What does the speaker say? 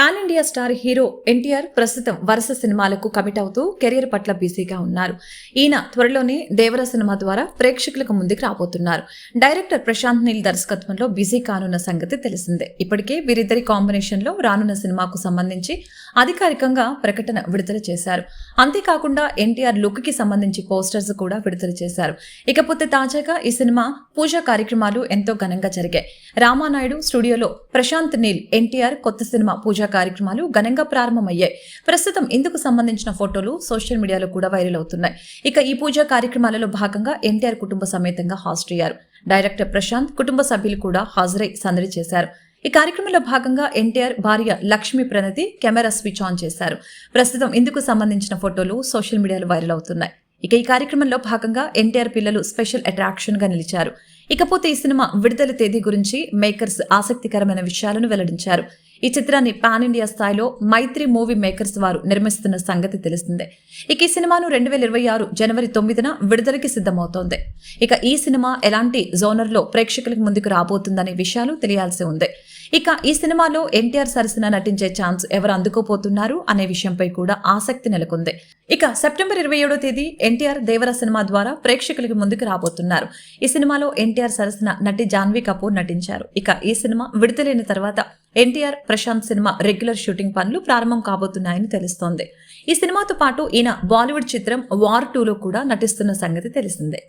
Pan India star hero NTR ప్రస్తుతం వరుస సినిమాలకు కమిట్ అవుతూ కెరీర్ పట్ల బిజీగా ఉన్నారు. ఈయన త్వరలోనే దేవర సినిమా ద్వారా ప్రేక్షకులకు ముందుకు రాబోతున్నారు. డైరెక్టర్ ప్రశాంత్ నీల్ దర్శకత్వంలో బిజీ కానున్న సంగతి తెలిసిందే. ఇప్పటికే వీరిద్దరి కాంబినేషన్ లో రానున్న సినిమాకు సంబంధించి అధికారికంగా ప్రకటన విడుదల చేశారు. అంతేకాకుండా ఎన్టీఆర్ లుక్ కి సంబంధించి పోస్టర్స్ కూడా విడుదల చేశారు. ఇకపోతే తాజాగా ఈ సినిమా పూజా కార్యక్రమాలు ఎంతో ఘనంగా జరిగాయి. రామానాయుడు స్టూడియోలో ప్రశాంత్ నీల్ ఎన్టీఆర్ కొత్త సినిమా పూజా కార్యక్రమాలు ఘనంగా ప్రారంభమయ్యాయి. ప్రస్తుతం ఇందుకు సంబంధించిన ఫోటోలు సోషల్ మీడియాలో కూడా వైరల్ అవుతున్నాయి. ఇక ఈ పూజా కార్యక్రమాలలో భాగంగా ఎన్టీఆర్ కుటుంబ సమేతంగా హాజరయ్యారు. డైరెక్టర్ ప్రశాంత్ కుటుంబ సభ్యులు కూడా హాజరై సందడి చేశారు. ఈ కార్యక్రమంలో భాగంగా ఎన్టీఆర్ భార్య లక్ష్మీ ప్రణతి కెమెరా స్విచ్ ఆన్ చేశారు. ప్రస్తుతం ఇందుకు సంబంధించిన ఫోటోలు సోషల్ మీడియాలో వైరల్ అవుతున్నాయి. ఇక ఈ కార్యక్రమంలో భాగంగా ఎన్టీఆర్ పిల్లలు స్పెషల్ అట్రాక్షన్ గా నిలిచారు. ఇకపోతే ఈ సినిమా విడుదల తేదీ గురించి మేకర్స్ ఆసక్తికరమైన విషయాలను వెల్లడించారు. ఈ చిత్రాన్ని పాన్ ఇండియా స్థాయిలో మైత్రి మూవీ మేకర్స్ వారు నిర్మిస్తున్న సంగతి తెలిసిందే. ఇక ఈ సినిమాను 2026 జనవరి 9న విడుదలకి సిద్ధమవుతోంది. ఇక ఈ సినిమా ఎలాంటి జోనర్లో ప్రేక్షకులకు ముందుకు రాబోతుందనే విషయాలు తెలియాల్సి ఉంది. ఇక ఈ సినిమాలో ఎన్టీఆర్ సరసన నటించే ఛాన్స్ ఎవరు అందుకోపోతున్నారు అనే విషయంపై కూడా ఆసక్తి నెలకొంది. ఇక సెప్టెంబర్ 27వ తేదీ ఎన్టీఆర్ దేవర సినిమా ద్వారా ప్రేక్షకులకు ముందుకు రాబోతున్నారు. ఈ సినిమాలో ఎన్టీఆర్ సరసన నటి జాన్వీ కపూర్ నటించారు. ఇక ఈ సినిమా విడుదలైన తర్వాత NTR Prashanth cinema regular shooting పనులు ప్రారంభం కాబోతున్నాయని తెలుస్తోంది. ఈ సినిమాతో పాటు ఈయన బాలీవుడ్ చిత్రం వార్ 2లో కూడా నటిస్తున్న సంగతి తెలిసిందే.